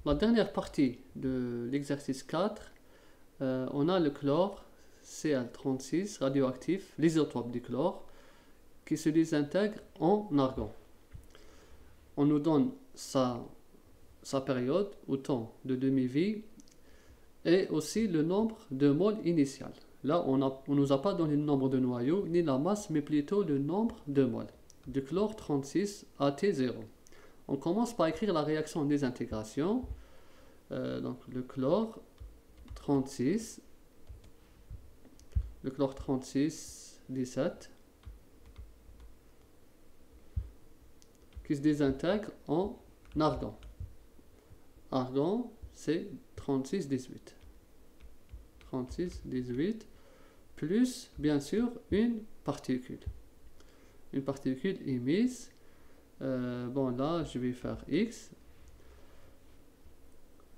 La dernière partie de l'exercice 4, on a le chlore Cl36 radioactif, l'isotope du chlore, qui se désintègre en argon. On nous donne sa période ou temps de demi-vie et aussi le nombre de moles initial. Là, on ne nous a pas donné le nombre de noyaux ni la masse, mais plutôt le nombre de moles du chlore 36 AT0. On commence par écrire la réaction de désintégration. Donc le chlore 36, 17, qui se désintègre en argon. Argon, c'est 36, 18. 36, 18, plus, bien sûr, une particule. Une particule émise. Bon, là, je vais faire X.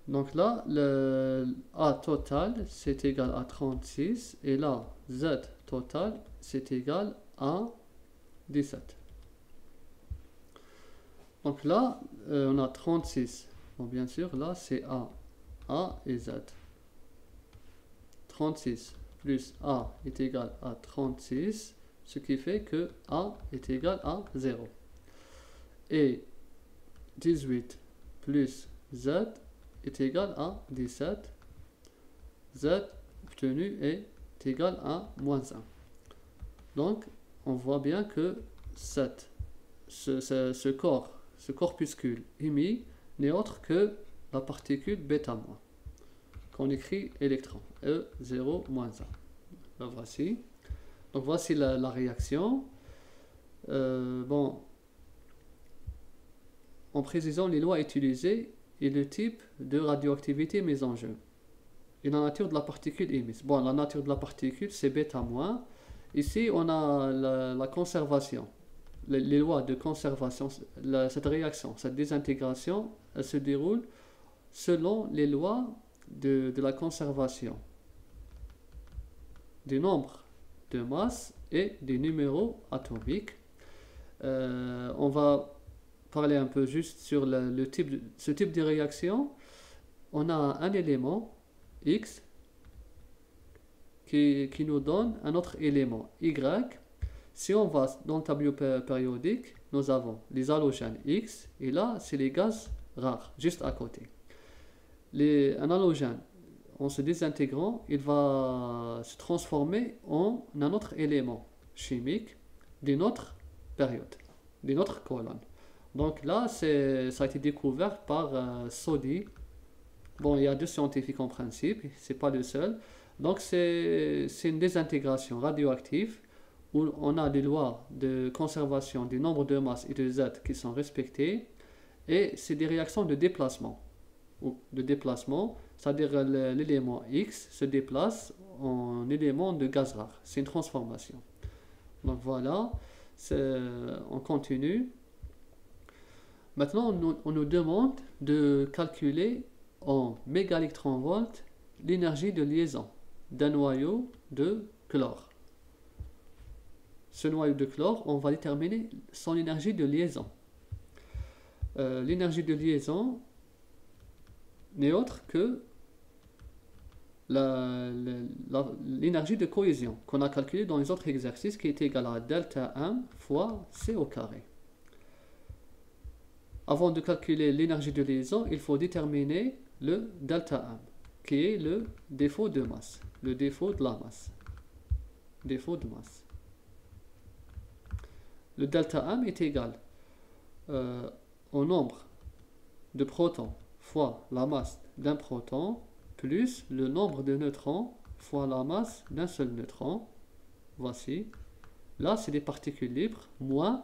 Donc là, le A total, c'est égal à 36. Et là, Z total, c'est égal à 17. Donc là, on a 36. Bon, bien sûr, là, c'est A et Z. 36 plus A est égal à 36, ce qui fait que A est égal à 0. Et 18 plus Z est égal à 17. Z obtenu est égal à moins 1. Donc, on voit bien que ce corpuscule émis n'est autre que la particule β-, qu'on écrit électron, E0 moins 1. La voici. Donc voici la réaction. Bon, en précisant les lois utilisées et le type de radioactivité mis en jeu. Et la nature de la particule émise. Bon, la nature de la particule, c'est β-. Ici, on a la conservation. Les lois de conservation, cette réaction, cette désintégration, elle se déroule selon les lois de la conservation du nombre de masses et des numéros atomiques. On va parler un peu juste sur ce type de réaction. On a un élément X qui nous donne un autre élément Y. Si on va dans le tableau périodique, nous avons les halogènes X et là c'est les gaz rares juste à côté. Un halogène, en se désintégrant, il va se transformer en un autre élément chimique d'une autre période, d'une autre colonne. Donc là, ça a été découvert par Soddy. Bon, il y a 2 scientifiques en principe, c'est pas le seul. Donc c'est une désintégration radioactive où on a des lois de conservation du nombre de masses et de Z qui sont respectées, et c'est des réactions de déplacement. C'est-à-dire l'élément X se déplace en élément de gaz rare. C'est une transformation. Donc voilà, on continue. Maintenant, on nous demande de calculer en mégaélectronvolts l'énergie de liaison d'un noyau de chlore. Ce noyau de chlore, on va déterminer son énergie de liaison. L'énergie de liaison n'est autre que l'énergie de cohésion qu'on a calculée dans les autres exercices, qui est égale à delta M fois C au carré. Avant de calculer l'énergie de liaison, il faut déterminer le delta M, qui est le défaut de masse, le défaut de la masse. Défaut de masse. Le delta M est égal au nombre de protons fois la masse d'un proton plus le nombre de neutrons fois la masse d'un seul neutron. Voici. Là, c'est des particules libres moins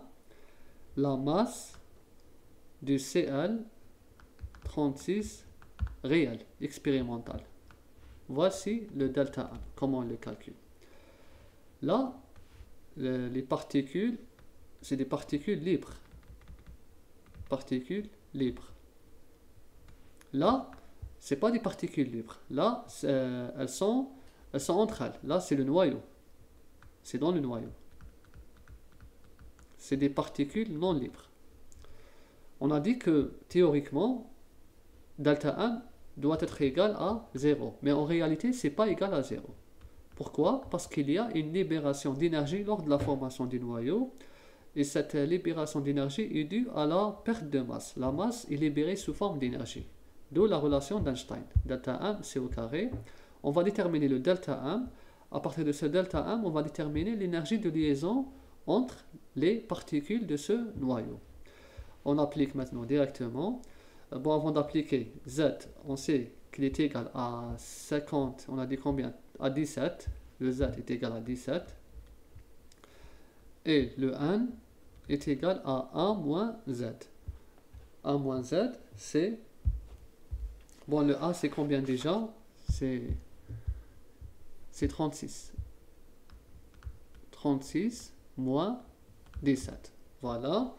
la masse du Cl36 réel, expérimental. Voici le delta M, comment on le calcule. Là, les particules, c'est des particules libres. Particules libres. Là, c'est pas des particules libres. Là, elles sont entre elles. Là, c'est le noyau. C'est dans le noyau. C'est des particules non libres. On a dit que théoriquement, delta 1 doit être égal à 0. Mais en réalité, c'est pas égal à 0. Pourquoi? Parce qu'il y a une libération d'énergie lors de la formation du noyau. Et cette libération d'énergie est due à la perte de masse. La masse est libérée sous forme d'énergie. D'où la relation d'Einstein. Delta 1, c'est au carré. On va déterminer le delta 1. À partir de ce delta 1, on va déterminer l'énergie de liaison entre les particules de ce noyau. On applique maintenant directement. Bon, avant d'appliquer Z, on sait qu'il est égal à 50, on a dit combien? À 17. Le Z est égal à 17. Et le N est égal à 1 moins Z. 1 moins Z, c'est... Bon, le A, c'est combien déjà? C'est 36. 36 moins 17. Voilà.